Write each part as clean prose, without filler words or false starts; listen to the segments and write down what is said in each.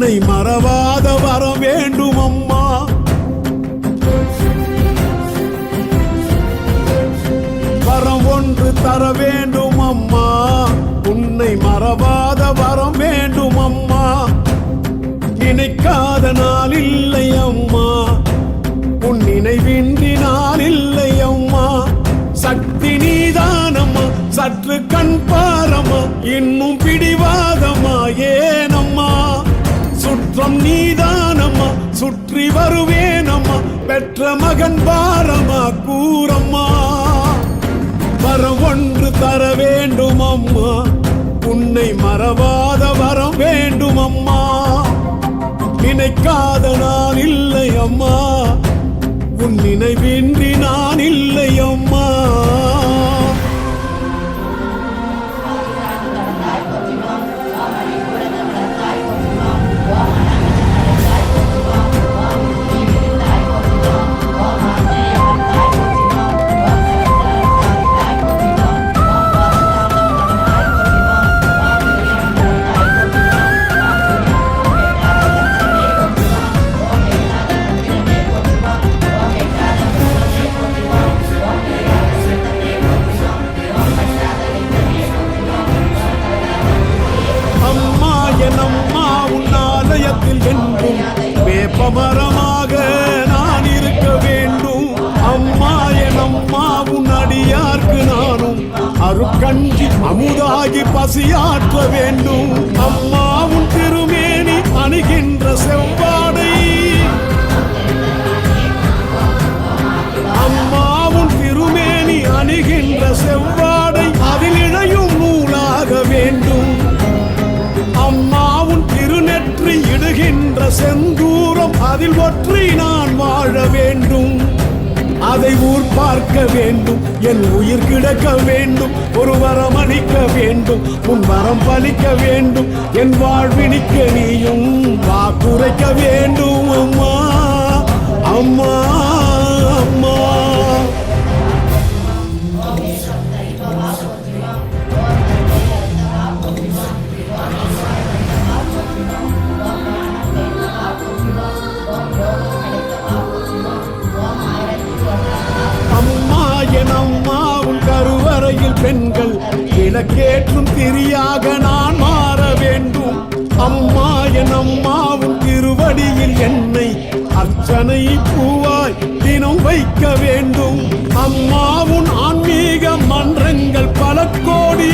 உன்னை மறவாத வரம் வேண்டும் அம்மா. வரம் ஒன்று தர வேண்டும் அம்மா, உன்னை மறவாத வரம் வேண்டும் அம்மா. நினைக்காத நாள் இல்லை அம்மா, உன் நினைவின்றி நாள் இல்லை அம்மா. சக்தி நீதானம்மா, சற்று கண் பாரம்மா, இன்னும் பிடிவாதம்மா ஏனம்மா. சுற்றம் நீதானம்மா, சுற்றி வருவேனம்மா, பெற்ற மகன் பாரம்மா கூறம்மா. வரம் ஒன்று தர வேண்டும் அம்மா, உன்னை மறவாத வரம் வேண்டும் அம்மா. நினைக்காத நான் இல்லை அம்மா, உன் நினைவின்றி நான் இல்லை அம்மா. என்றும் வேப்பமரமாக நான் இருக்க வேண்டும் அம்மா. என் அம்மா உன் அடியார்க்கு நானும் அருக்கஞ்சி அமுதாகி பசியாற்ற வேண்டும் அம்மா. உன் திருமேனி அணுகின்ற செவ்வாடை அம்மா, உன் திருமேனி அணுகின்ற செவ்வாடை அதில் இழையும் நூலாக வேண்டும் அம்மா. உன் திருநெற்றி இடுகின்ற செந்தூரம் அதில் ஒற்றி நான் வாழ வேண்டும். அதை ஊர் பார்க்க வேண்டும், என் உயிர் கிடக்க வேண்டும். ஒரு வரம் அளிக்க வேண்டும், உன் வரம் பலிக்க வேண்டும். என் வாழ்வினிக்க நீயும் வாக்குரைக்க வேண்டும் அம்மா அம்மா அம்மா. பெண்கள் இலக்கேற்றும் திரியாக நான் மாற வேண்டும் அம்மா. என் அம்மாவும் திருவடியில் என்னை அர்ச்சனை பூவாய் தினம் வைக்க வேண்டும் அம்மாவும். ஆன்மீக மன்றங்கள் பல கோடி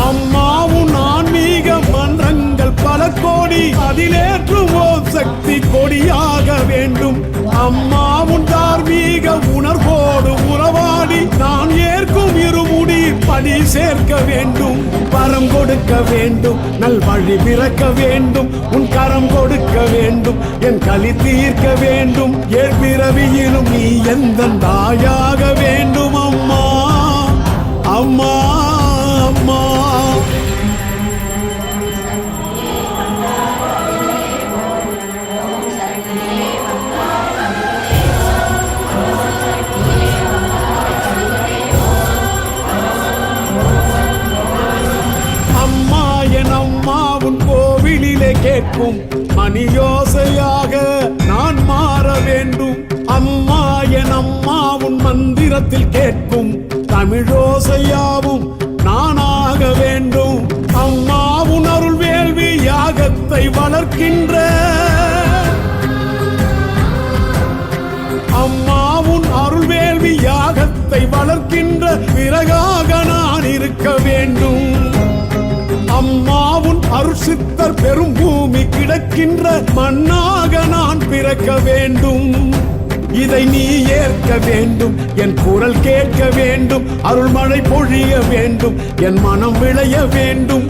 அம்மாவும், ஆன்மீக மன்றங்கள் பல கோடி அதிலேற்றுவோம் சக்தி கொடியாக வேண்டும் அம்மாவும். தார்மீக உணர்வோடு உறவாடி நான் ஏற்கும் இருமுடி படி சேர்க்க வேண்டும். வரம் கொடுக்க வேண்டும், நல் வழி பிறக்க வேண்டும். உன் கரம் கொடுக்க வேண்டும், என் களி தீர்க்க வேண்டும். ஏற்பிறவியிலும் நீ எந்த தாயாக வேண்டும் அம்மா அம்மா அம்மா. கேட்கும் மணியோசையாக நான் மாற வேண்டும் அம்மா. என் அம்மாவும் மந்திரத்தில் கேட்கும் தமிழோசையாவும் நானாக வேண்டும் அம்மாவும். அருள் வேள்வி யாகத்தை வளர்க்கின்ற அம்மாவும், அருள் வேள்வி யாகத்தை வளர்க்கின்ற பிறகாக நான் இருக்க வேண்டும் அம்மாவும். அருள் சித்தர் பெரும் பூமி கிடக்கின்ற மண்ணாக நான் பிறக்க வேண்டும். இதை நீ ஏற்க வேண்டும், என் குரல் கேட்க வேண்டும். அருள் மழை பொழிய வேண்டும், என் மனம் விளைய வேண்டும்.